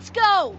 Let's go!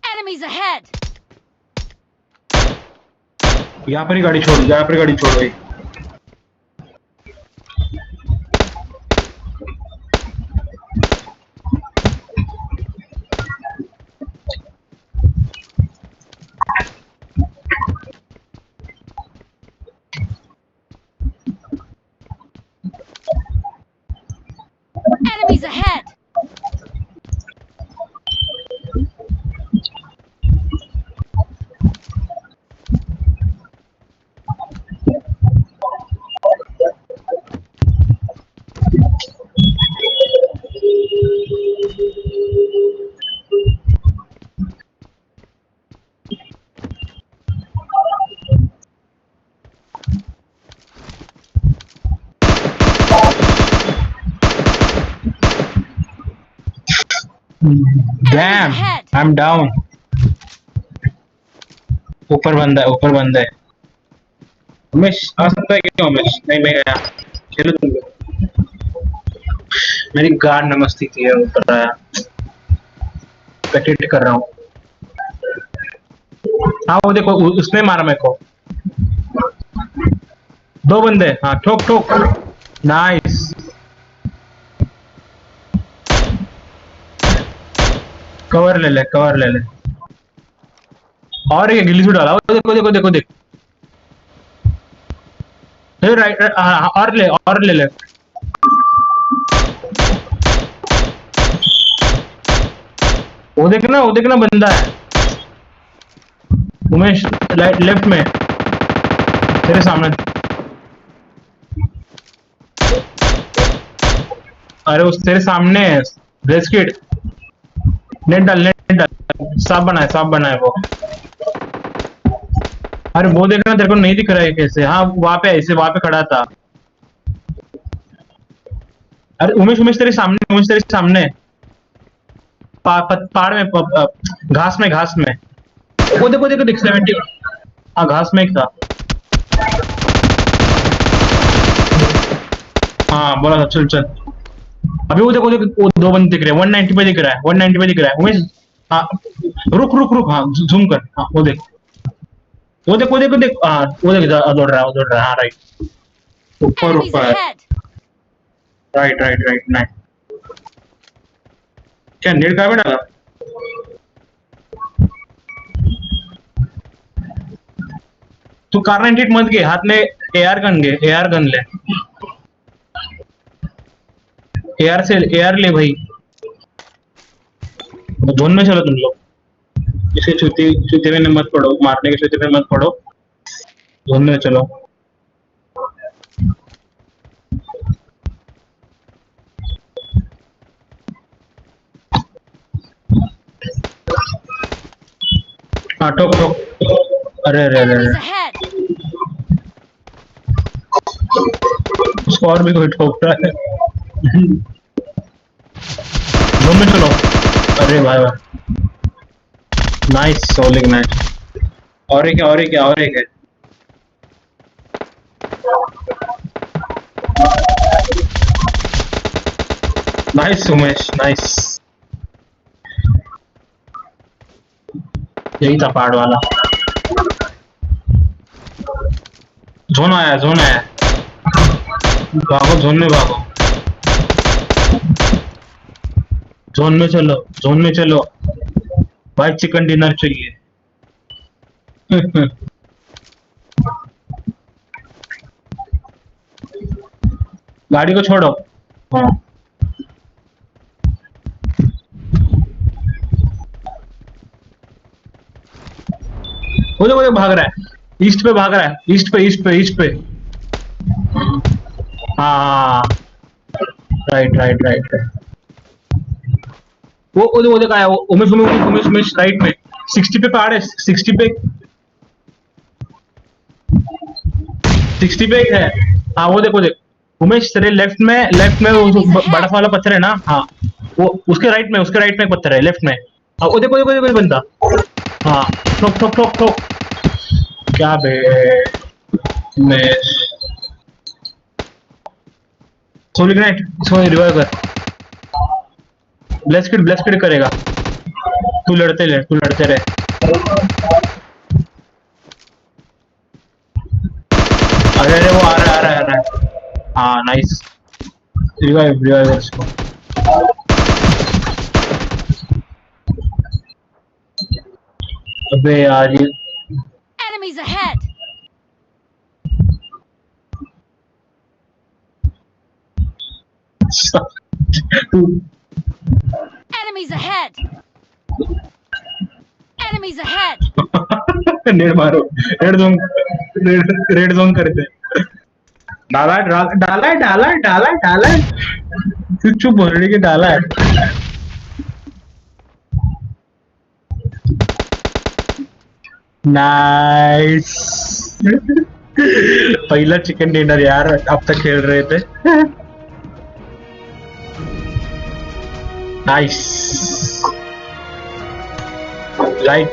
Enemies ahead! यहाँ पर ही गाड़ी छोड़, यहाँ पर गाड़ी छोड़ भाई। Enemies ahead! Damn, I'm down. ऊपर बंदा है, ऊपर बंदा है। उमेश आ सकता है क्या? उमेश नहीं, मैं गया। चलो तुम लोग। मेरी गार्ड नमस्ती थी है, ऊपर आया। कटेट कर रहा हूँ। हाँ वो देखो, उसने मारा मेरे को। दो बंदे, हाँ ठोक ठोक। नाइस। कवर ले ले, कवर ले ले। और एक गिल्ली से डाला, देखो देखो देखो देख। राइट, और ले ले। वो देखना बंदा है। उमेश लेफ्ट में तेरे सामने। अरे उस तेरे सामने है ब्रेस्किट। नेट डाल, नेट डाल। साफ बनाए वो। अरे वो देखना, तेरे को नहीं दिख रहा है कैसे? हाँ वहां पे, ऐसे वहां पे खड़ा था। अरे उमेश, तेरे सामने, उमेश तेरे सामने। पहाड़ में, घास में। वो देखो देखो देख, 70। हाँ घास में एक था। हाँ बोला था, चल चल। अभी वो देखो देखो, वो दो बंदे दिख रहे हैं। 190 पे दिख रहा है, 190 पे दिख रहा है उमेश। हाँ रुक रुक रुक, हाँ जूम कर। हाँ वो देख, वो देख, हाँ वो देख, दौड़ रहा है। हाँ राइट, ऊपर Enemies ऊपर। ahead! Right night. क्या नेट कहाँ पे डाला? तू कार 98 मत गए, हाथ में एआर गन ले। एआर ले भाई। जोन में चलो तुम लोग। इसे चूते में मत पड़ो, मारने के चूते में मत पड़ो। जोन में चलो। हाँ ठोक ठोक। अरे अरे अरे Enemies अरे, ahead! उसको और भी कोई ठोक रहा है। जोन में चलो। अरे भाई भाई, नाइस सोलिंग नाइस। और एक है। Nice Umesh, nice. यही था पहाड़ वाला। जोन आया। भागो, जोन में भागो। जोन में चलो भाई, चिकन डिनर चाहिए। गाड़ी को छोड़ो। हाँ वो देखो भाग रहा है, ईस्ट पे भाग रहा है, ईस्ट पे। हाँ, राइट। वो देखा है, उमेश राइट में, 60 पे पहाड़ है, 60 पे एक है। हाँ वो देख उमेश तेरे लेफ्ट में वो बड़ा सा वाला पत्थर है ना, हाँ वो उसके राइट में एक पत्थर है, लेफ्ट में। हाँ वो देखो बंदा। हाँ, ठोक। क्या बे उमेश, सोलिक नाइट, सो रिवाइव कर, ब्लेस किड करेगा। तू लड़ते रहे। अरे वो आ रहा है। हाँ नाइस, रिवाइव उसको। अबे यार ये Enemies ahead! Enemies ahead! Enemies ahead! नेड मारो, रेड जोन करते। डाला है। चुप बोलने के डाला है। नाइस। पहला चिकन डिनर यार, अब तक खेल रहे थे। Nice, like